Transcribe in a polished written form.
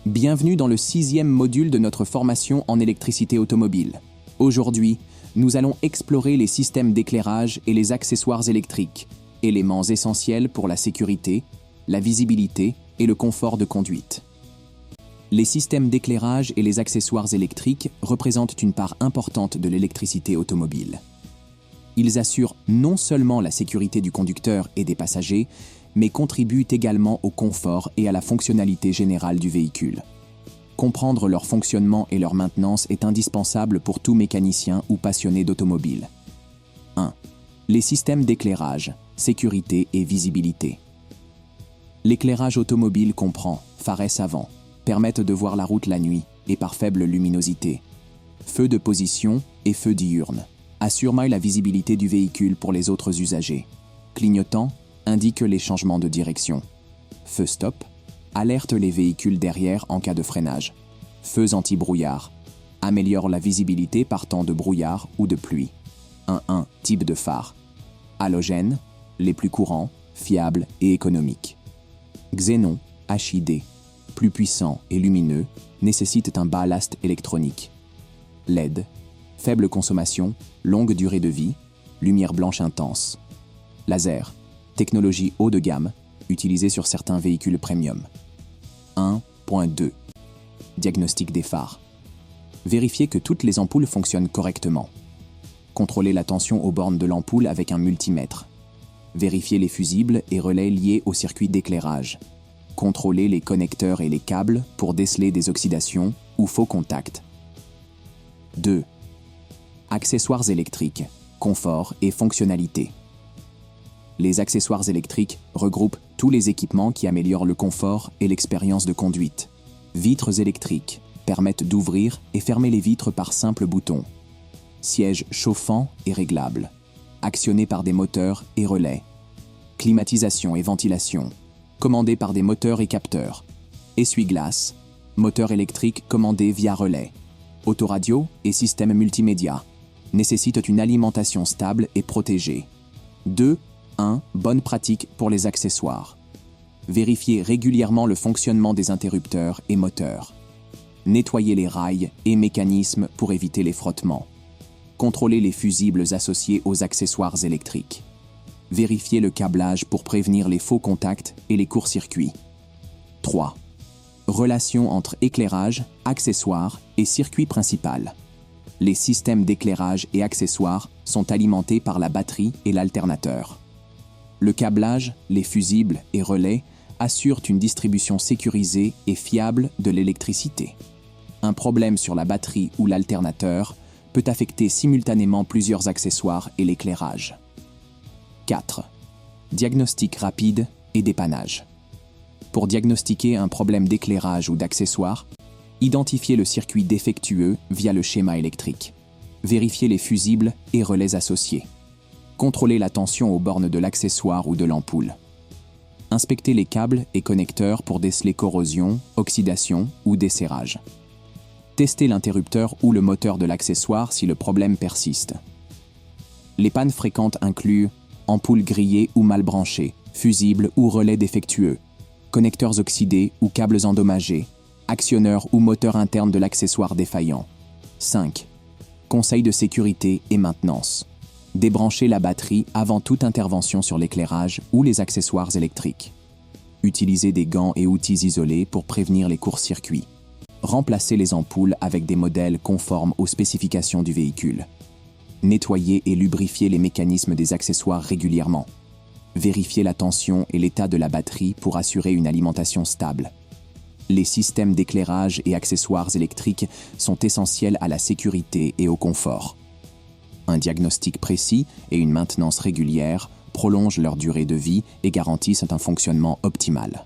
Bienvenue dans le 6e module de notre formation en électricité automobile. Aujourd'hui, nous allons explorer les systèmes d'éclairage et les accessoires électriques, éléments essentiels pour la sécurité, la visibilité et le confort de conduite. Les systèmes d'éclairage et les accessoires électriques représentent une part importante de l'électricité automobile. Ils assurent non seulement la sécurité du conducteur et des passagers, mais contribuent également au confort et à la fonctionnalité générale du véhicule. Comprendre leur fonctionnement et leur maintenance est indispensable pour tout mécanicien ou passionné d'automobile. 1. Les systèmes d'éclairage, sécurité et visibilité. L'éclairage automobile comprend phares avant, permettent de voir la route la nuit et par faible luminosité. Feux de position et feux diurnes assurent la visibilité du véhicule pour les autres usagers. Clignotant indique les changements de direction. Feu stop alerte les véhicules derrière en cas de freinage. Feux anti-brouillard améliore la visibilité par temps de brouillard ou de pluie. 1.1 type de phare. Halogène, les plus courants, fiables et économiques. Xénon, HID, plus puissant et lumineux, nécessitent un ballast électronique. LED, faible consommation, longue durée de vie, lumière blanche intense. Laser, technologie haut de gamme, utilisée sur certains véhicules premium. 1.2 Diagnostic des phares. Vérifier que toutes les ampoules fonctionnent correctement. Contrôler la tension aux bornes de l'ampoule avec un multimètre. Vérifier les fusibles et relais liés au circuit d'éclairage. Contrôler les connecteurs et les câbles pour déceler des oxydations ou faux contacts. 2. Accessoires électriques, confort et fonctionnalité. Les accessoires électriques regroupent tous les équipements qui améliorent le confort et l'expérience de conduite. Vitres électriques permettent d'ouvrir et fermer les vitres par simple bouton. Sièges chauffants et réglables, actionnés par des moteurs et relais. Climatisation et ventilation, commandés par des moteurs et capteurs. Essuie-glace, moteur électrique commandé via relais. Autoradio et système multimédia nécessitent une alimentation stable et protégée. 2.1 Bonne pratique pour les accessoires. Vérifiez régulièrement le fonctionnement des interrupteurs et moteurs. Nettoyez les rails et mécanismes pour éviter les frottements. Contrôlez les fusibles associés aux accessoires électriques. Vérifiez le câblage pour prévenir les faux contacts et les courts-circuits. 3. Relation entre éclairage, accessoires et circuit principal. Les systèmes d'éclairage et accessoires sont alimentés par la batterie et l'alternateur. Le câblage, les fusibles et relais assurent une distribution sécurisée et fiable de l'électricité. Un problème sur la batterie ou l'alternateur peut affecter simultanément plusieurs accessoires et l'éclairage. 4. Diagnostic rapide et dépannage. Pour diagnostiquer un problème d'éclairage ou d'accessoire, identifiez le circuit défectueux via le schéma électrique. Vérifiez les fusibles et relais associés. Contrôlez la tension aux bornes de l'accessoire ou de l'ampoule. Inspectez les câbles et connecteurs pour déceler corrosion, oxydation ou desserrage. Testez l'interrupteur ou le moteur de l'accessoire si le problème persiste. Les pannes fréquentes incluent ampoules grillées ou mal branchées, fusibles ou relais défectueux, connecteurs oxydés ou câbles endommagés, actionneur ou moteur interne de l'accessoire défaillant. 5. Conseils de sécurité et maintenance. Débranchez la batterie avant toute intervention sur l'éclairage ou les accessoires électriques. Utilisez des gants et outils isolés pour prévenir les courts-circuits. Remplacez les ampoules avec des modèles conformes aux spécifications du véhicule. Nettoyez et lubrifiez les mécanismes des accessoires régulièrement. Vérifiez la tension et l'état de la batterie pour assurer une alimentation stable. Les systèmes d'éclairage et accessoires électriques sont essentiels à la sécurité et au confort. Un diagnostic précis et une maintenance régulière prolongent leur durée de vie et garantissent un fonctionnement optimal.